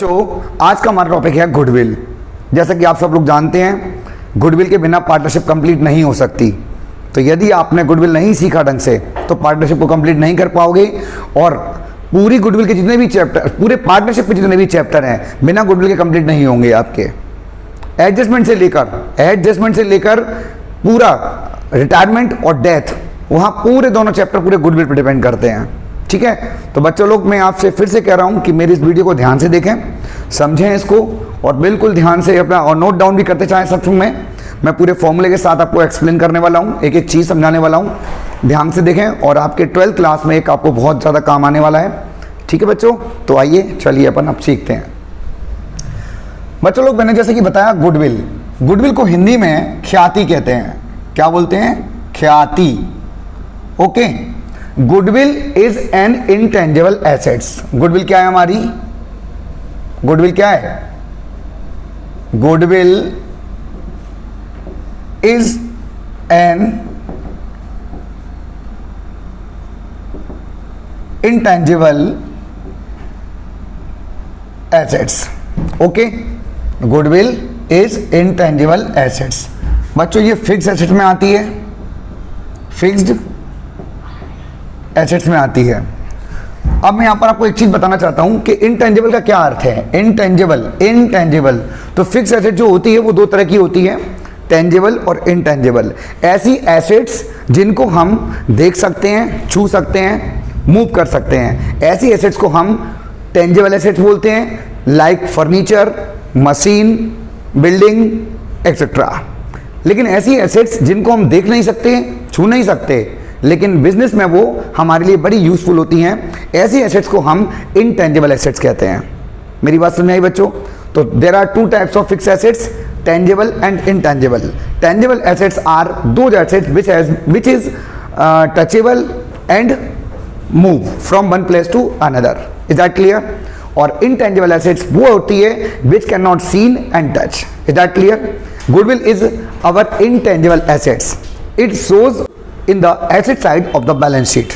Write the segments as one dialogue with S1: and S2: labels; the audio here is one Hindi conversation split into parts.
S1: बच्चों आज का हमारा टॉपिक है गुडविल। जैसा कि आप सब लोग जानते हैं, गुडविल के बिना पार्टनरशिप कंप्लीट नहीं हो सकती। तो यदि आपने गुडविल नहीं सीखा ढंग से तो पार्टनरशिप को कंप्लीट नहीं कर पाओगे और पूरी गुडविल के जितने भी चैप्टर, पूरे पार्टनरशिप के जितने भी चैप्टर हैं बिना गुडविल के कंप्लीट नहीं होंगे आपके। एडजस्टमेंट से लेकर पूरा रिटायरमेंट और डेथ, वहाँ पूरे दोनों चैप्टर पूरे गुडविल पर डिपेंड करते हैं। ठीक है, तो बच्चों लोग मैं आपसे फिर से कह रहा हूं कि मेरी इस वीडियो को ध्यान से देखें, समझें इसको और बिल्कुल ध्यान से अपना और नोट डाउन भी करते चाहें। सब में मैं पूरे फॉर्मूले के साथ आपको एक्सप्लेन करने वाला हूं, एक एक चीज़ समझाने वाला हूं। ध्यान से देखें और आपके 12th क्लास में एक आपको बहुत ज़्यादा काम आने वाला है। ठीक है बच्चों, तो आइए चलिए अपन अब सीखते हैं। बच्चों लोग मैंने जैसे कि बताया गुडविल को हिंदी में ख्याति कहते हैं। क्या बोलते हैं? ख्याति। Okay, goodwill is an intangible assets. Goodwill क्या है हमारी? गुडविल क्या है? Goodwill is an intangible assets. Okay, goodwill is intangible assets. बच्चों ये फिक्स्ड एसेट में आती है, फिक्स्ड एसेट्स में आती है। अब मैं यहां पर आपको एक चीज बताना चाहता हूं कि इनटेंजिबल का क्या अर्थ है। इनटेंजिबल तो फिक्स एसेट जो होती है वो दो तरह की होती है, टेंजिबल और इनटेंजिबल। ऐसी एसेट्स जिनको हम देख सकते हैं, छू सकते हैं, मूव कर सकते हैं, ऐसी एसेट्स को हम टेंजिबल एसेट्स बोलते हैं, like furniture, machine, building etcetera. लेकिन ऐसी एसेट्स जिनको हम देख नहीं सकते, छू नहीं सकते, लेकिन बिजनेस में वो हमारे लिए बड़ी यूजफुल होती हैं, ऐसी एसेट्स को हम इनटेंजिबल एसेट्स कहते हैं। मेरी बात समझ आई बच्चों? तो there are two types of fixed assets, tangible and intangible. Tangible assets are those assets which is touchable and move from one place to another. Is that clear? और intangible assets वो होती है which cannot seen and touch. Is that clear? Goodwill is our intangible assets. It shows in the asset side of the balance sheet.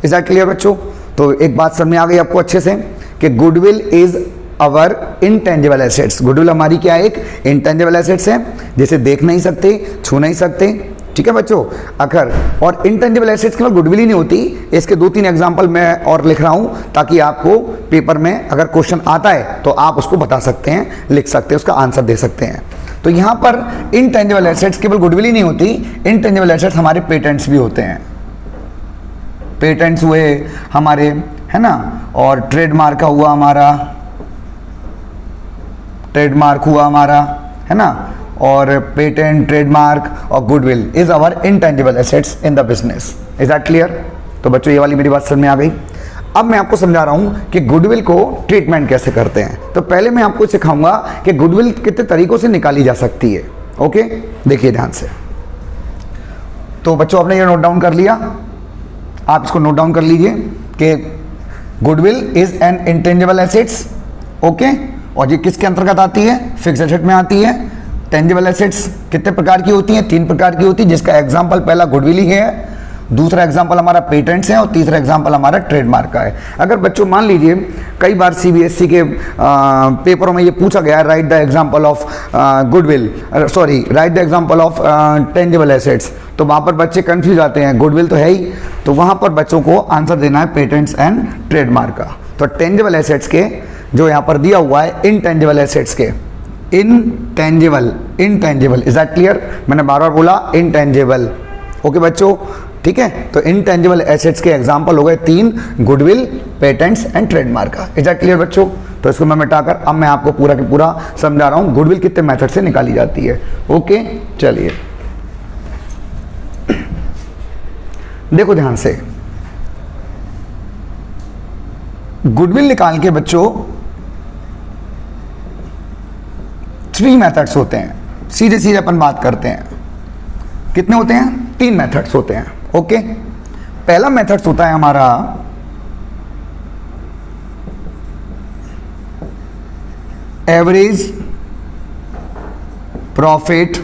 S1: Is that clear बच्चों? तो एक बात समझ में आ गई आपको अच्छे से कि goodwill is our intangible assets. Goodwill हमारी क्या है? एक इंटेंजिबल एसेट्स है जिसे देख नहीं सकते, छू नहीं सकते। ठीक है बच्चों, अगर और इंटेंजिबल एसेट्स केवल गुडविल ही नहीं होती, इसके 2-3 एग्जांपल मैं और लिख रहा हूं ताकि आपको पेपर में अगर क्वेश्चन आता है तो आप उसको बता सकते हैं, लिख सकते हैं, उसका आंसर दे सकते हैं। तो यहां पर इनटेंजिबल एसेट्स केवल गुडविल ही नहीं होती, इनटेंजिबल एसेट्स हमारे पेटेंट्स भी होते हैं। पेटेंट्स हुए हमारे, है ना, और ट्रेडमार्क हुआ हमारा, ट्रेडमार्क हुआ हमारा, है ना, और पेटेंट, ट्रेडमार्क और goodwill is our intangible assets in the business. Is that clear? तो बच्चों ये वाली मेरी बात समझ में आ गई। अब मैं आपको समझा रहा हूं कि गुडविल को ट्रीटमेंट कैसे करते हैं। तो पहले मैं आपको सिखाऊंगा कि गुडविल कितने तरीकों से निकाली जा सकती है। ओके, देखिए ध्यान से। तो बच्चों आपने ये नोट डाउन कर लिया, आप इसको नोट डाउन कर लीजिए कि goodwill is an intangible assets. Okay, और ये किसके अंतर्गत आती है? फिक्स्ड एसेट में आती है। टेंजिबल एसेट्स कितने प्रकार की होती हैं? 3 प्रकार की होती है, जिसका एग्जांपल पहला गुडविल ही है, दूसरा एग्जांपल हमारा पेटेंट्स है और तीसरा एग्जांपल हमारा ट्रेडमार्क का है। अगर बच्चों मान लीजिए कई बार सीबीएसई के पेपरों में ये पूछा गया, right the example of goodwill, sorry right the example of tangible assets, तो वहाँ पर बच्चे कंफ्यूज आते हैं, गुडविल तो है ही, तो वहाँ पर बच्चों को आंसर देना है पेटेंट्स एंड ट्रेडमार्क का। तो टेंजिबल एसेट्स के जो यहाँ पर दिया हुआ है, इनटेंजिबल एसेट्स के, इनटेंजिबल, इज दैट क्लियर? मैंने बार बार बोला इनटेंजिबल। ओके बच्चों, ठीक है, तो इनटेंजिबल एसेट्स के एग्जांपल हो गए 3, गुडविल, पेटेंट्स एंड ट्रेडमार्क का। इज दैट क्लियर बच्चों? तो इसको मैं मिटाकर अब मैं आपको पूरा के पूरा समझा रहा हूं गुडविल कितने मेथड से निकाली जाती है। ओके, चलिए देखो ध्यान से। गुडविल निकाल के बच्चों 3 मेथड्स होते हैं। सीधे सीधे अपन बात करते हैं, कितने होते हैं? 3 मेथड्स होते हैं। ओके, पहला मेथड्स होता है हमारा एवरेज प्रॉफिट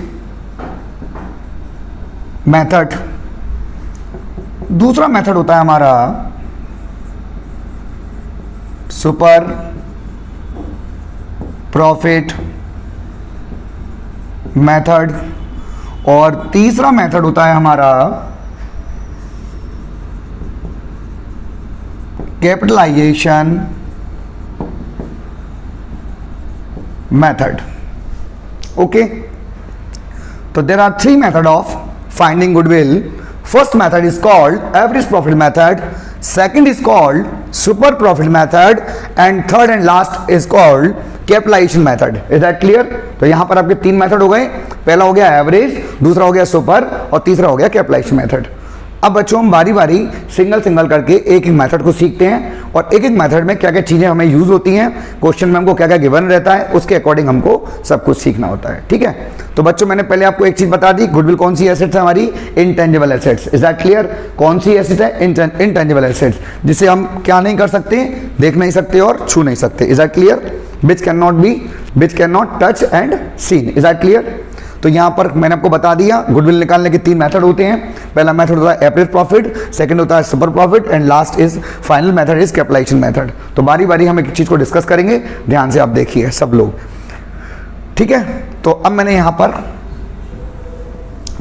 S1: मेथड। दूसरा मेथड होता है हमारा सुपर प्रॉफिट मेथड, और तीसरा मेथड होता है हमारा कैपिटलाइजेशन मेथड। ओके, तो there are three method of finding goodwill. First method is called average profit method, second is called super profit method, and third and last is called capitalisation method. Is that clear? तो यहां पर आपके तीन मेथड हो गए, पहला हो गया एवरेज, दूसरा हो गया सुपर, और तीसरा हो गया कैपिटलाइजेशन मेथड। अब बच्चों हम बारी बारी सिंगल सिंगल करके एक एक मेथड को सीखते हैं, और एक एक मेथड में क्या क्या चीजें हमें यूज होती हैं, क्वेश्चन में हमको क्या क्या गिवन रहता है, उसके अकॉर्डिंग हमको सब कुछ सीखना होता है। ठीक है, तो बच्चों मैंने पहले आपको एक चीज बता दी, गुडविल कौन सी एसेट्स है हमारी? Intangible assets. Is that clear? कौन सी एसेट है? इनटेंजिबल एसेट्स, जिसे हम क्या नहीं कर सकते, देख नहीं सकते और छू नहीं सकते। Is that clear? Which can not touch and seen. Is that clear? तो यहां पर मैंने आपको बता दिया गुडविल निकालने के तीन मेथड होते हैं। पहला मेथड होता है एवरेज प्रॉफिट, सेकंड होता है super profit, and last is final method is capitalisation method. तो बारी बारी हम एक चीज को डिस्कस करेंगे, ध्यान से आप देखिए सब लोग। ठीक है, तो अब मैंने यहां पर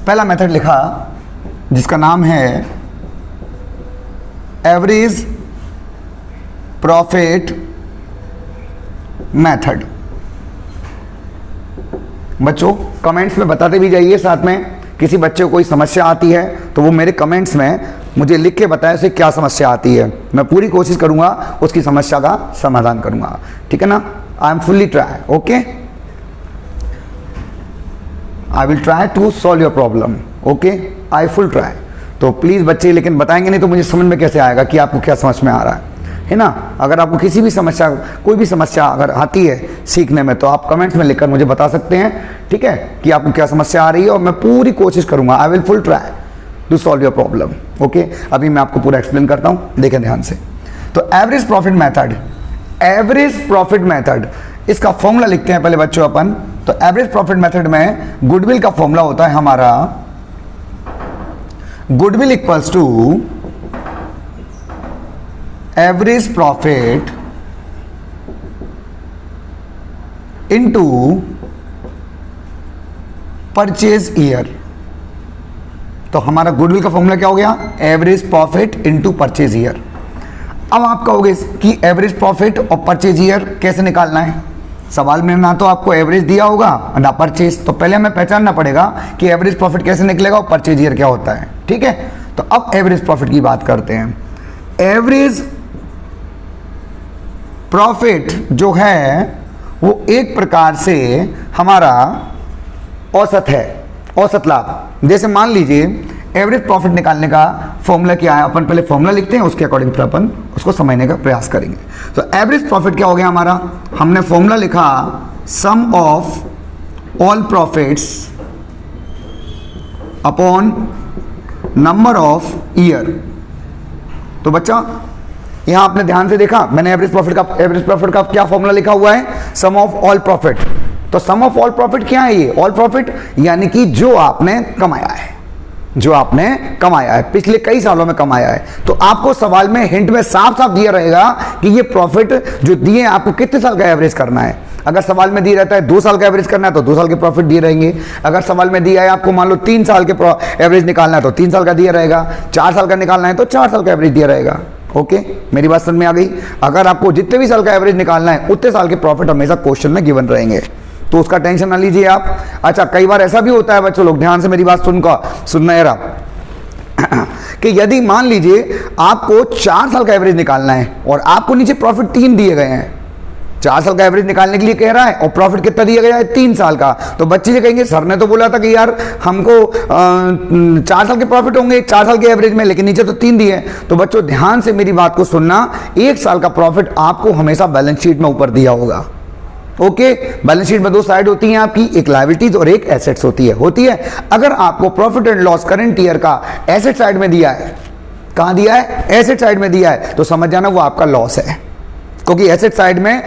S1: पहला मेथड लिखा जिसका नाम है एवरेज प्रॉफिट मेथड। बच्चों कमेंट्स में बताते भी जाइए, साथ में किसी बच्चे को कोई समस्या आती है तो वो मेरे कमेंट्स में मुझे लिख के बताए उसे क्या समस्या आती है, मैं पूरी कोशिश करूंगा उसकी समस्या का समाधान करूंगा। ठीक है ना? I am fully try, okay, I will try to solve your problem, okay, I full try. तो प्लीज बच्चे लेकिन बताएंगे नहीं तो मुझे समझ में कैसे आएगा कि आपको क्या समझ में आ रहा है ना? अगर आपको किसी भी समस्या, कोई भी समस्या अगर आती है सीखने में, तो आप कमेंट्स में लिखकर मुझे बता सकते हैं, ठीक है, कि आपको क्या समस्या आ रही है, और मैं पूरी कोशिश करूंगा, I will full try to solve your problem. Okay, अभी मैं आपको पूरा एक्सप्लेन करता हूं, देखें ध्यान से। तो एवरेज प्रॉफिट मेथड, इसका फॉर्मूला लिखते हैं पहले बच्चों अपन। तो एवरेज प्रॉफिट मेथड में गुडविल का फॉर्मूला होता है हमारा goodwill equals to average profit into purchase year. तो हमारा गुडविल का फॉर्मूला क्या हो गया? Average profit into purchase year. अब आप कहोगे कि एवरेज प्रॉफिट और परचेज ईयर कैसे निकालना है? सवाल में ना तो आपको एवरेज दिया होगा ना परचेज, तो पहले हमें पहचानना पड़ेगा कि एवरेज प्रॉफिट कैसे निकलेगा और परचेज ईयर क्या होता है। ठीक है, तो अब एवरेज प्रॉफिट की बात करते हैं। एवरेज प्रॉफिट जो है वो एक प्रकार से हमारा औसत है, औसत लाभ। जैसे मान लीजिए एवरेज प्रॉफिट निकालने का फॉर्मूला क्या है, अपन पहले फॉर्मूला लिखते हैं, उसके अकॉर्डिंग फिर अपन उसको समझने का प्रयास करेंगे। तो एवरेज प्रॉफिट क्या हो गया हमारा? हमने फॉर्मूला लिखा sum of all profits upon number of year. तो बच्चा यहां आपने ध्यान से देखा, मैंने एवरेज प्रॉफिट का क्या फॉर्मूला लिखा हुआ है? सम ऑफ ऑल प्रॉफिट। तो सम ऑफ ऑल प्रॉफिट क्या है? ये ऑल प्रॉफिट यानी कि जो आपने कमाया है, जो आपने कमाया है, पिछले कई सालों में कमाया है। तो आपको सवाल में हिंट में साफ साफ दिया रहेगा कि ये प्रॉफिट जो दिए आपको कितने साल का एवरेज करना है। अगर सवाल में दिया रहता है 2 साल का एवरेज करना है तो 2 साल के प्रॉफिट दिए रहेंगे। अगर सवाल में दिया है आपको मान लो 3 साल के एवरेज निकालना है तो 3 साल का दिया रहेगा, 4 साल का निकालना है तो 4 साल का एवरेज दिया रहेगा। ओके, मेरी बात समझ में आ गई? अगर आपको जितने भी साल का एवरेज निकालना है उतने साल के प्रॉफिट हमेशा क्वेश्चन में गिवन रहेंगे, तो उसका टेंशन ना लीजिए आप। अच्छा, कई बार ऐसा भी होता है बच्चों, लोग ध्यान से मेरी बात सुनना है कि यदि मान लीजिए आपको 4 साल का एवरेज निकालना है और आपको नीचे प्रॉफिट 3 दिए गए हैं, 4 साल का एवरेज निकालने के लिए कह रहा है और प्रॉफिट कितना दिया गया है? 3 साल का। तो बच्चे ये कहेंगे सर ने तो बोला था कि यार हमको 4 साल के प्रॉफिट होंगे 4 साल के एवरेज में, लेकिन नीचे तो 3 दिए। तो बच्चों ध्यान से मेरी बात को सुनना, 1 साल का प्रॉफिट आपको हमेशा बैलेंस शीट में ऊपर दिया होगा। ओके, बैलेंस शीट में 2 साइड होती हैं आपकी, एक लायबिलिटीज और एक एसेट्स होती है। अगर आपको profit and loss current year का एसेट साइड में दिया है, कहां दिया है? एसेट साइड में दिया है, तो समझ जाना वो आपका लॉस है, क्योंकि एसेट साइड में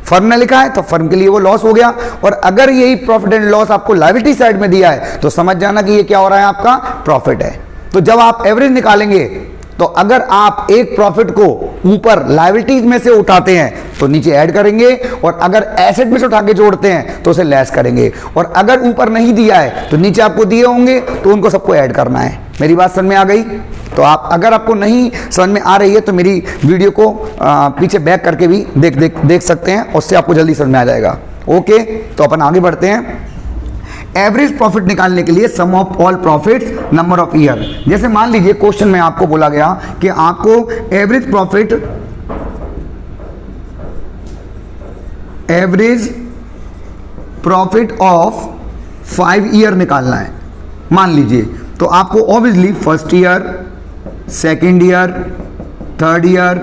S1: फर्म ने लिखा है तो फर्म के लिए वो लॉस हो गया। और अगर यही प्रॉफिट एंड लॉस आपको लायबिलिटी साइड में दिया है तो समझ जाना कि ये क्या हो रहा है? आपका प्रॉफिट है। तो जब आप एवरेज निकालेंगे तो अगर आप एक प्रॉफिट को ऊपर लायबिलिटीज में से उठाते हैं तो नीचे ऐड करेंगे, और अगर एसेट में से उठा के जोड़ते हैं तो उसे लेस करेंगे, और अगर ऊपर नहीं दिया है तो नीचे आपको दिए होंगे तो उनको सबको ऐड करना है। मेरी बात समझ में आ गई? तो आप अगर आपको नहीं समझ में आ रही है तो मेरी वीडियो को पीछे बैक करके भी देख सकते हैं, उससे आपको जल्दी समझ में आ जाएगा। ओके, तो अपन आगे बढ़ते हैं। एवरेज प्रॉफिट निकालने के लिए sum of all profits number of year. जैसे मान लीजिए क्वेश्चन में आपको बोला गया कि आपको एवरेज प्रॉफिट ऑफ 5 ईयर निकालना है मान लीजिए। तो आपको obviously first year, second year, third year,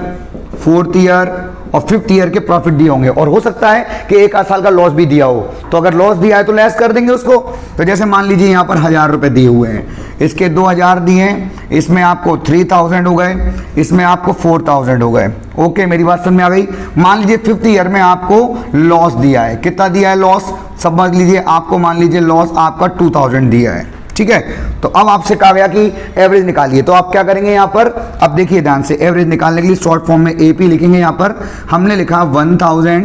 S1: fourth year और फिफ्थ ईयर के प्रॉफिट दिए होंगे, और हो सकता है कि एक आध साल का लॉस भी दिया हो। तो अगर लॉस दिया है तो लेस कर देंगे उसको। तो जैसे मान लीजिए यहाँ पर 1000 रुपए दिए हुए हैं, इसके 2000 दिए हैं, इसमें आपको 3000 हो गए, इसमें आपको 4000 हो गए। ओके, मेरी बात समझ में आ गई? मान लीजिए फिफ्थ ईयर में आपको लॉस दिया है, कितना दिया है लॉस समझ लीजिए, आपको मान लीजिए लॉस आपका 2000 दिया है, ठीक है। तो अब आपसे कहा गया कि एवरेज निकालिए, तो आप क्या करेंगे यहाँ पर? अब देखिए ध्यान से, एवरेज निकालने के लिए शॉर्ट फॉर्म में एपी लिखेंगे। यहाँ पर हमने लिखा 1000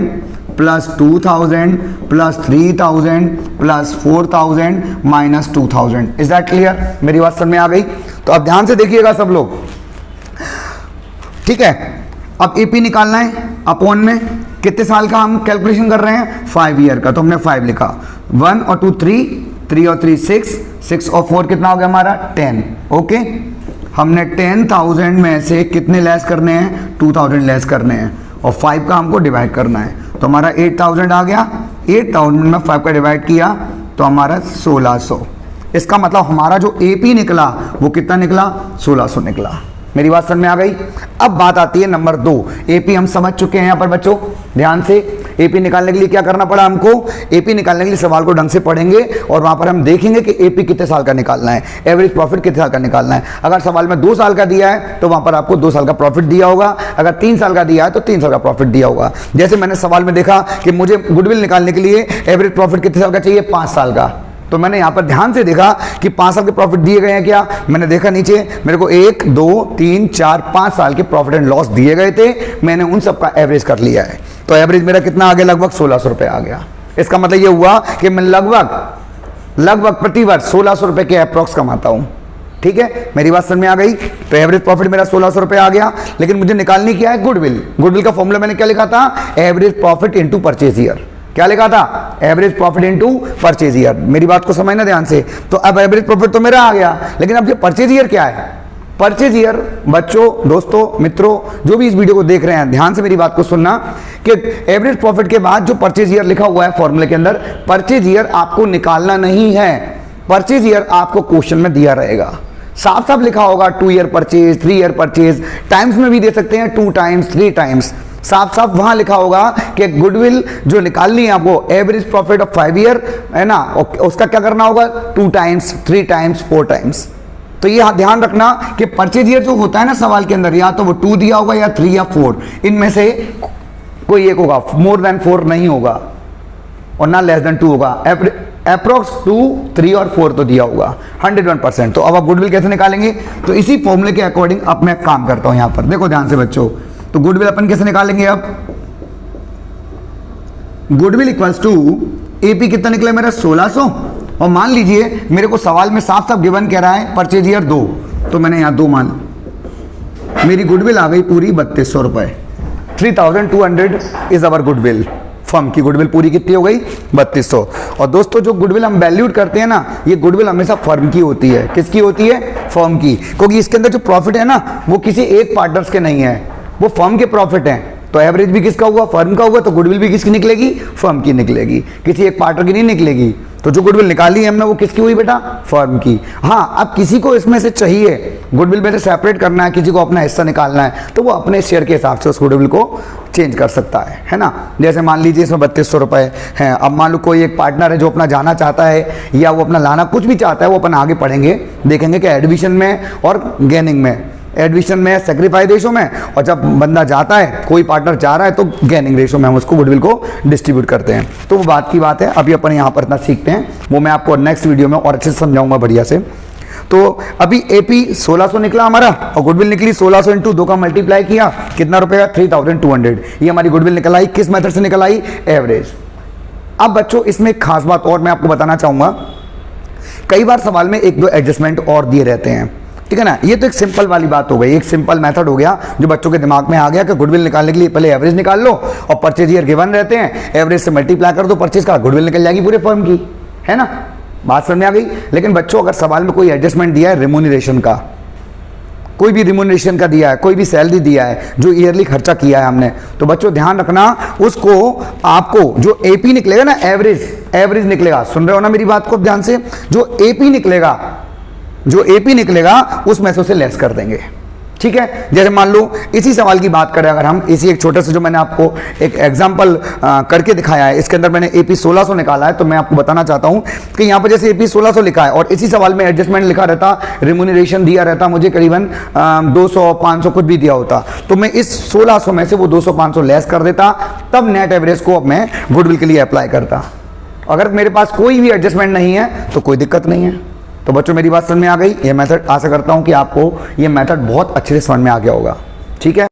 S1: plus 2000 plus 3000 plus 4000 minus 2000। Is that clear? मेरी बात समझ में आ गई? तो अब ध्यान से देखिएगा सब लोग, ठीक है। अब एपी निकालना है, अपॉन में कितने साल का हम कैलकुलेशन कर रहे हैं? 5 ईयर का, तो हमने 5 लिखा। 1 और 2 3 और 3 6 और 4 कितना हो गया हमारा? 10। ओके, हमने 10,000 में से कितने लेस करने हैं? 2000 लेस करने हैं, और 5 का हमको डिवाइड करना है। तो हमारा 8000 आ गया। 8000 में 5 का डिवाइड किया तो हमारा 1600। इसका मतलब हमारा जो एपी निकला वो कितना निकला? 1600 निकला। मेरी बात समझ में आ गई? अब बात आती है नंबर 2। एपी हम समझ चुके हैं यहाँ पर बच्चों, ध्यान से। एपी निकालने के लिए क्या करना पड़ा हमको? एपी निकालने के लिए सवाल को ढंग से पढ़ेंगे और वहां पर हम देखेंगे कि एपी कितने साल का निकालना है, एवरेज प्रॉफिट कितने साल का निकालना है। अगर सवाल में 2 साल का दिया है तो वहां पर आपको 2 साल का प्रॉफिट दिया होगा, अगर 3 साल का दिया है तो 3 साल का प्रॉफिट दिया होगा। जैसे मैंने सवाल में देखा कि मुझे गुडविल निकालने के लिए एवरेज प्रॉफिट कितने साल का चाहिए? 5 साल का। तो मैंने यहाँ पर ध्यान से देखा कि 5 साल के प्रॉफिट दिए गए हैं क्या? मैंने देखा नीचे मेरे को 1 2 3 4 5 साल के प्रॉफिट एंड लॉस दिए गए थे, मैंने उन सब का एवरेज कर लिया है। तो एवरेज मेरा कितना आ गया? लगभग 1600 रुपए आ गया। इसका मतलब ये हुआ कि मैं लगभग प्रति वर्ष 1600 रुपए के अप्रॉक्स कमाता हूँ, ठीक है। मेरी बात समझ में आ गई? तो एवरेज प्रॉफिट मेरा 1600 रुपए आ गया, लेकिन मुझे निकालनी क्या है? गुडविल। गुडविल का फॉर्मूला मैंने क्या लिखा था? Average profit into purchase year. क्या लिखा था? Average profit into purchase year. मेरी बात को समझना ध्यान से। तो अब एवरेज प्रॉफिट तो मेरा आ गया, लेकिन अब ये परचेज ईयर क्या है? परचेज ईयर बच्चों, दोस्तों, मित्रों, जो भी इस वीडियो को देख रहे हैं, ध्यान से मेरी बात को सुनना कि एवरेज प्रॉफिट के बाद जो परचेज ईयर लिखा हुआ है फॉर्मूले के अंदर, परचेज ईयर आपको निकालना नहीं है। परचेज ईयर आपको क्वेश्चन में दिया रहेगा, साफ साफ लिखा होगा 2 year purchase, 3 year purchase, times में भी दे सकते हैं 2 टाइम्स 3 टाइम्स। साफ साफ वहां लिखा होगा कि गुडविल जो निकालनी है आपको, एवरेज प्रॉफिट ऑफ 5 ईयर है ना, उसका क्या करना होगा? 2 टाइम्स 3 टाइम्स 4 टाइम्स। तो ये ध्यान रखना कि परचेज ईयर जो होता है ना सवाल के अंदर, या तो वो 2 दिया होगा या 3 या 4, इनमें से कोई एक होगा, मोर देन 4 नहीं होगा और ना लेस देन 2 होगा। अप्रोक्स 2 3 और 4 तो दिया होगा 101%। तो अब आप गुडविल कैसे निकालेंगे? तो इसी फॉर्मूले के अकॉर्डिंग अब मैं काम करता हूं। यहां पर देखो ध्यान से बच्चों, तो गुडविल अपन कैसे निकालेंगे? अब गुडविल इक्वल्स टू एपी कितना निकला मेरा? 1600। और मान लीजिए मेरे को सवाल में साफ साफ गिवन कह रहा है परचेज ईयर 2, तो मैंने यहां 2 मान, मेरी गुडविल आ गई पूरी 3200 रुपए। 3200 इज अवर गुडविल। फर्म की गुडविल पूरी कितनी हो गई? 3200। और दोस्तों जो गुडविल हम वैल्यूड करते हैं ना, ये गुडविल हमेशा फर्म की होती है। किसकी होती है? फर्म की, क्योंकि इसके अंदर जो प्रॉफिट है ना वो किसी एक पार्टनर्स के नहीं है, वो फर्म के प्रॉफिट हैं। तो एवरेज भी किसका हुआ? फर्म का हुआ। तो गुडविल भी किसकी निकलेगी? फर्म की निकलेगी, किसी एक पार्टनर की नहीं निकलेगी। तो जो गुडविल निकाली है हमने वो किसकी हुई बेटा? फर्म की। हाँ, अब किसी को इसमें से चाहिए गुडविल में से सेपरेट करना है, किसी को अपना हिस्सा निकालना है, तो वो अपने शेयर के हिसाब से उस गुडविल को चेंज कर सकता है ना। जैसे मान लीजिए इसमें 3200 रुपए हैं, अब मान लो कोई एक पार्टनर है जो अपना जाना चाहता है या वो अपना लाना कुछ भी चाहता है, वो अपन आगे पढ़ेंगे, देखेंगे कि एडमिशन में और गेनिंग में, एडमिशन में सेक्रीफाइस रेशो में, और जब बंदा जाता है, कोई पार्टनर जा रहा है तो गेनिंग रेशो में हम उसको गुडविल को डिस्ट्रीब्यूट करते हैं। तो वो बात की बात है, अभी अपन यहाँ पर इतना सीखते हैं, वो मैं आपको नेक्स्ट वीडियो में और अच्छे से समझाऊंगा बढ़िया से। तो अभी एपी 1600 निकला हमारा और गुडविल निकली 1600 इंटू 2 का मल्टीप्लाई किया, कितना रुपए का 3200। ये हमारी गुडविल निकल आई, किस मेथड से निकल आई? एवरेज। अब बच्चों इसमें एक खास बात और मैं आपको बताना चाहूंगा, कई बार सवाल में एक दो एडजस्टमेंट और दिए रहते हैं, ठीक है ना। ये तो एक सिंपल वाली बात हो गई, एक सिंपल मेथड हो गया जो बच्चों के दिमाग में आ गया कि गुडविल निकालने के लिए पहले एवरेज निकाल लो और परचेज ईयर गिवन रहते हैं, एवरेज से मल्टीप्लाई कर दो परचेज का, गुडविल निकल जाएगी पूरे फर्म की, है ना। बात समझ में आ गई। लेकिन बच्चों अगर सवाल में कोई एडजस्टमेंट दिया है रिम्यूनरेशन का, कोई भी रिम्यूनरेशन का दिया है, कोई भी सैलरी दिया है, जो ईयरली खर्चा किया है हमने, तो बच्चों ध्यान रखना उसको, आपको जो एपी निकलेगा ना, एवरेज निकलेगा, सुन रहे हो ना मेरी बात को ध्यान से, जो एपी निकलेगा उसमें से उसे लेस कर देंगे, ठीक है। जैसे मान लो इसी सवाल की बात करें अगर हम, इसी एक छोटे से जो मैंने आपको एक एग्जांपल करके दिखाया है, इसके अंदर मैंने एपी 1600 निकाला है, तो मैं आपको बताना चाहता हूं कि यहां पर जैसे एपी 1600 लिखा है और इसी सवाल में एडजस्टमेंट लिखा रहता, रिम्यूनरेशन दिया रहता मुझे करीबन 200 500 कुछ भी दिया होता, तो मैं इस 1600 में से वो 200 500 लेस कर देता, तब नेट एवरेज को अब मैं गुडविल के लिए अप्लाई करता। अगर मेरे पास कोई भी एडजस्टमेंट नहीं है तो कोई दिक्कत नहीं है। तो बच्चों मेरी बात समझ में आ गई। ये मेथड, आशा करता हूं कि आपको ये मेथड बहुत अच्छे से समझ में आ गया होगा, ठीक है।